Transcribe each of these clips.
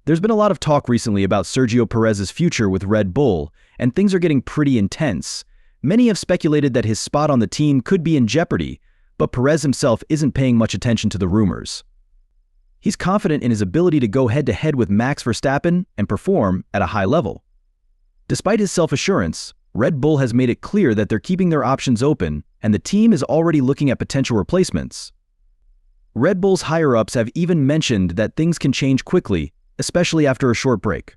There's been a lot of talk recently about Sergio Perez's future with Red Bull, and things are getting pretty intense. Many have speculated that his spot on the team could be in jeopardy, but Perez himself isn't paying much attention to the rumors. He's confident in his ability to go head-to-head with Max Verstappen and perform at a high level. Despite his self-assurance, Red Bull has made it clear that they're keeping their options open, and the team is already looking at potential replacements. Red Bull's higher-ups have even mentioned that things can change quickly, especially after a short break.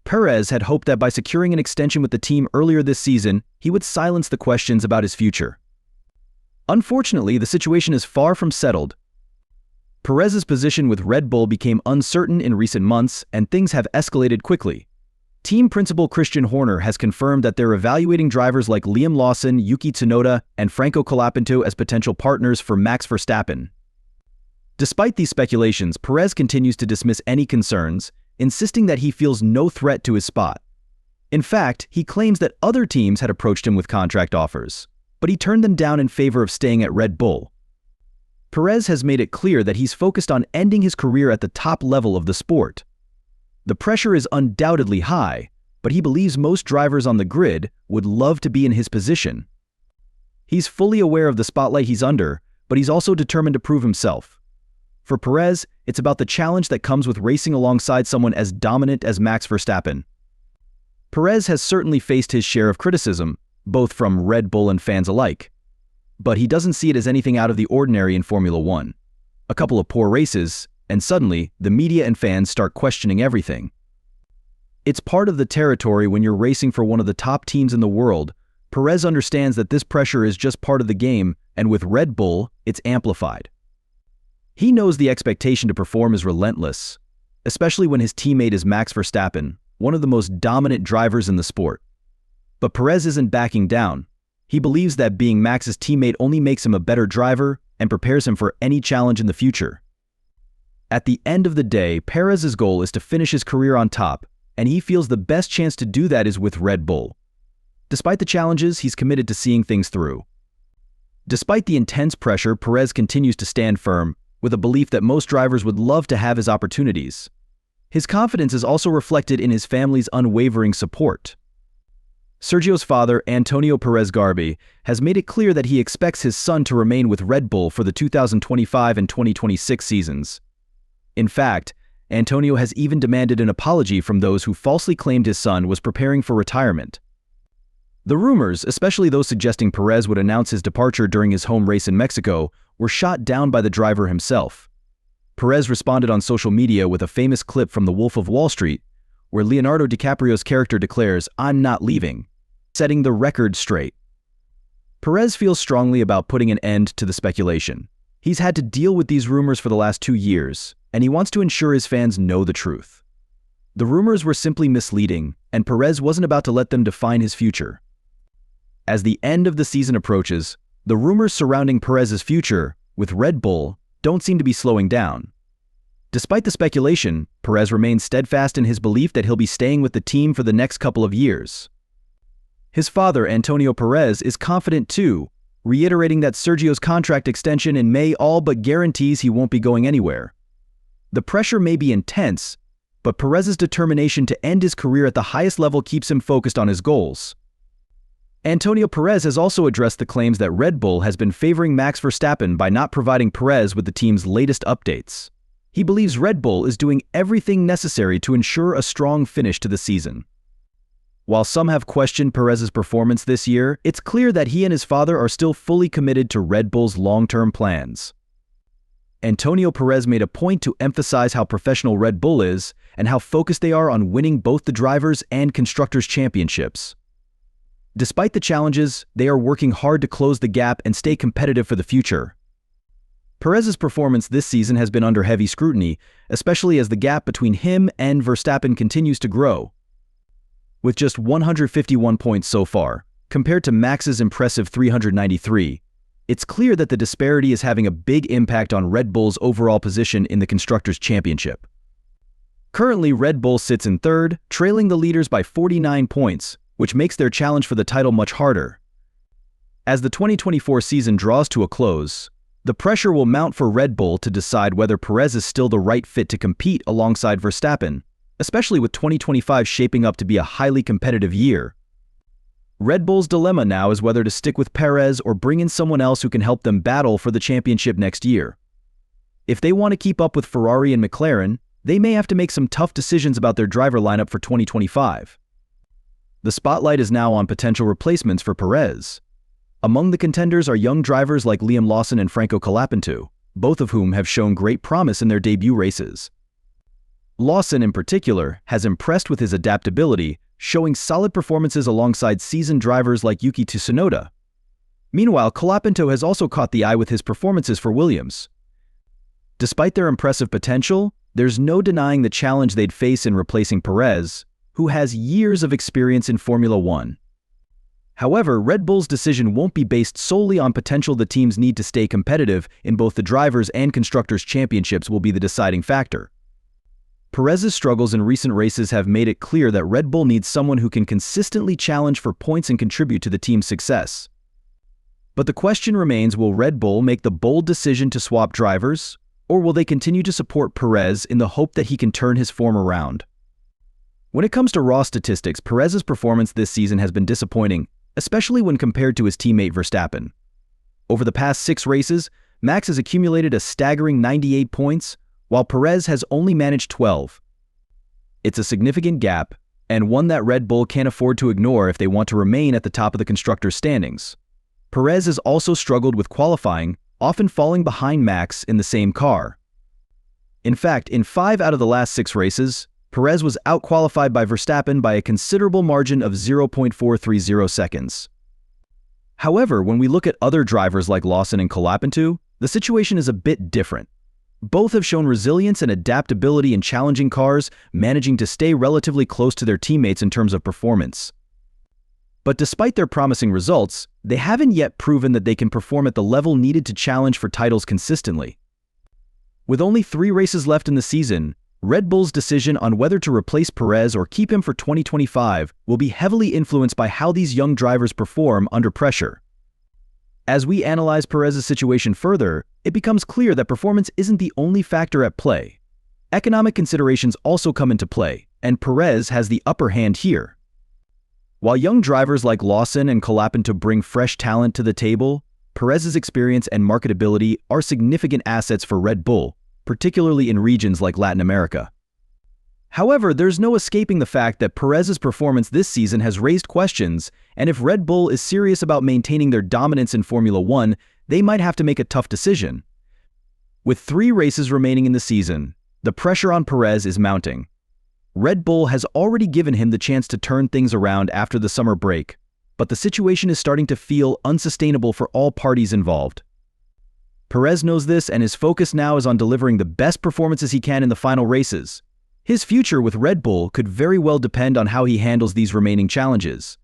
Perez had hoped that by securing an extension with the team earlier this season, he would silence the questions about his future. Unfortunately, the situation is far from settled. Perez's position with Red Bull became uncertain in recent months, and things have escalated quickly. Team principal Christian Horner has confirmed that they're evaluating drivers like Liam Lawson, Yuki Tsunoda, and Franco Colapinto as potential partners for Max Verstappen. Despite these speculations, Perez continues to dismiss any concerns, insisting that he feels no threat to his spot. In fact, he claims that other teams had approached him with contract offers, but he turned them down in favor of staying at Red Bull. Perez has made it clear that he's focused on ending his career at the top level of the sport. The pressure is undoubtedly high, but he believes most drivers on the grid would love to be in his position. He's fully aware of the spotlight he's under, but he's also determined to prove himself. For Perez, it's about the challenge that comes with racing alongside someone as dominant as Max Verstappen. Perez has certainly faced his share of criticism, both from Red Bull and fans alike. But he doesn't see it as anything out of the ordinary in Formula One. A couple of poor races, and suddenly, the media and fans start questioning everything. It's part of the territory when you're racing for one of the top teams in the world. Perez understands that this pressure is just part of the game, and with Red Bull, it's amplified. He knows the expectation to perform is relentless, especially when his teammate is Max Verstappen, one of the most dominant drivers in the sport. But Perez isn't backing down. He believes that being Max's teammate only makes him a better driver and prepares him for any challenge in the future. At the end of the day, Perez's goal is to finish his career on top, and he feels the best chance to do that is with Red Bull. Despite the challenges, he's committed to seeing things through. Despite the intense pressure, Perez continues to stand firm, with a belief that most drivers would love to have his opportunities. His confidence is also reflected in his family's unwavering support. Sergio's father, Antonio Perez Garbi, has made it clear that he expects his son to remain with Red Bull for the 2025 and 2026 seasons. In fact, Antonio has even demanded an apology from those who falsely claimed his son was preparing for retirement. The rumors, especially those suggesting Perez would announce his departure during his home race in Mexico, were shot down by the driver himself. Perez responded on social media with a famous clip from The Wolf of Wall Street, where Leonardo DiCaprio's character declares, "I'm not leaving," setting the record straight. Perez feels strongly about putting an end to the speculation. He's had to deal with these rumors for the last 2 years, and he wants to ensure his fans know the truth. The rumors were simply misleading, and Perez wasn't about to let them define his future. As the end of the season approaches, the rumors surrounding Perez's future with Red Bull don't seem to be slowing down. Despite the speculation, Perez remains steadfast in his belief that he'll be staying with the team for the next couple of years. His father, Antonio Perez, is confident too, reiterating that Sergio's contract extension in May all but guarantees he won't be going anywhere. The pressure may be intense, but Perez's determination to end his career at the highest level keeps him focused on his goals. Antonio Perez has also addressed the claims that Red Bull has been favoring Max Verstappen by not providing Perez with the team's latest updates. He believes Red Bull is doing everything necessary to ensure a strong finish to the season. While some have questioned Perez's performance this year, it's clear that he and his father are still fully committed to Red Bull's long-term plans. Antonio Perez made a point to emphasize how professional Red Bull is and how focused they are on winning both the drivers' and constructors' championships. Despite the challenges, they are working hard to close the gap and stay competitive for the future. Perez's performance this season has been under heavy scrutiny, especially as the gap between him and Verstappen continues to grow. With just 151 points so far, compared to Max's impressive 393, it's clear that the disparity is having a big impact on Red Bull's overall position in the Constructors' Championship. Currently, Red Bull sits in third, trailing the leaders by 49 points, which makes their challenge for the title much harder. As the 2024 season draws to a close, the pressure will mount for Red Bull to decide whether Perez is still the right fit to compete alongside Verstappen, especially with 2025 shaping up to be a highly competitive year. Red Bull's dilemma now is whether to stick with Perez or bring in someone else who can help them battle for the championship next year. If they want to keep up with Ferrari and McLaren, they may have to make some tough decisions about their driver lineup for 2025. The spotlight is now on potential replacements for Perez. Among the contenders are young drivers like Liam Lawson and Franco Colapinto, both of whom have shown great promise in their debut races. Lawson, in particular, has impressed with his adaptability, showing solid performances alongside seasoned drivers like Yuki Tsunoda. Meanwhile, Colapinto has also caught the eye with his performances for Williams. Despite their impressive potential, there's no denying the challenge they'd face in replacing Perez, who has years of experience in Formula One. However, Red Bull's decision won't be based solely on potential. The team's need to stay competitive in both the Drivers' and Constructors' Championships will be the deciding factor. Perez's struggles in recent races have made it clear that Red Bull needs someone who can consistently challenge for points and contribute to the team's success. But the question remains, will Red Bull make the bold decision to swap drivers, or will they continue to support Perez in the hope that he can turn his form around? When it comes to raw statistics, Perez's performance this season has been disappointing, especially when compared to his teammate Verstappen. Over the past 6 races, Max has accumulated a staggering 98 points, while Perez has only managed 12. It's a significant gap, and one that Red Bull can't afford to ignore if they want to remain at the top of the constructors' standings. Perez has also struggled with qualifying, often falling behind Max in the same car. In fact, in 5 out of the last 6 races, Perez was outqualified by Verstappen by a considerable margin of 0.430 seconds. However, when we look at other drivers like Lawson and Colapinto, the situation is a bit different. Both have shown resilience and adaptability in challenging cars, managing to stay relatively close to their teammates in terms of performance. But despite their promising results, they haven't yet proven that they can perform at the level needed to challenge for titles consistently. With only 3 races left in the season, Red Bull's decision on whether to replace Perez or keep him for 2025 will be heavily influenced by how these young drivers perform under pressure. As we analyze Perez's situation further, it becomes clear that performance isn't the only factor at play. Economic considerations also come into play, and Perez has the upper hand here. While young drivers like Lawson and Colapinto bring fresh talent to the table, Perez's experience and marketability are significant assets for Red Bull, particularly in regions like Latin America. However, there's no escaping the fact that Perez's performance this season has raised questions, and if Red Bull is serious about maintaining their dominance in Formula One, they might have to make a tough decision. With 3 races remaining in the season, the pressure on Perez is mounting. Red Bull has already given him the chance to turn things around after the summer break, but the situation is starting to feel unsustainable for all parties involved. Perez knows this, and his focus now is on delivering the best performances he can in the final races. His future with Red Bull could very well depend on how he handles these remaining challenges.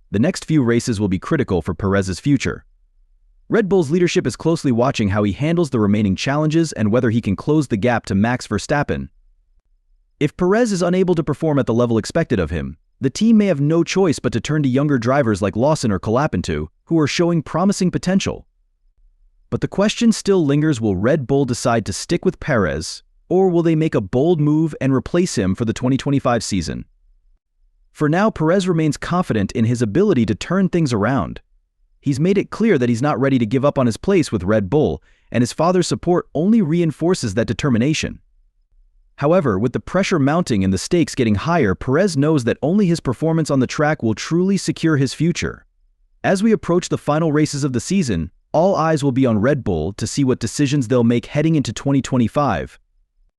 The next few races will be critical for Perez's future. Red Bull's leadership is closely watching how he handles the remaining challenges and whether he can close the gap to Max Verstappen. If Perez is unable to perform at the level expected of him, the team may have no choice but to turn to younger drivers like Lawson or Colapinto, who are showing promising potential. But the question still lingers: will Red Bull decide to stick with Perez, or will they make a bold move and replace him for the 2025 season? For now, Perez remains confident in his ability to turn things around. He's made it clear that he's not ready to give up on his place with Red Bull, and his father's support only reinforces that determination. However, with the pressure mounting and the stakes getting higher, Perez knows that only his performance on the track will truly secure his future. As we approach the final races of the season, all eyes will be on Red Bull to see what decisions they'll make heading into 2025.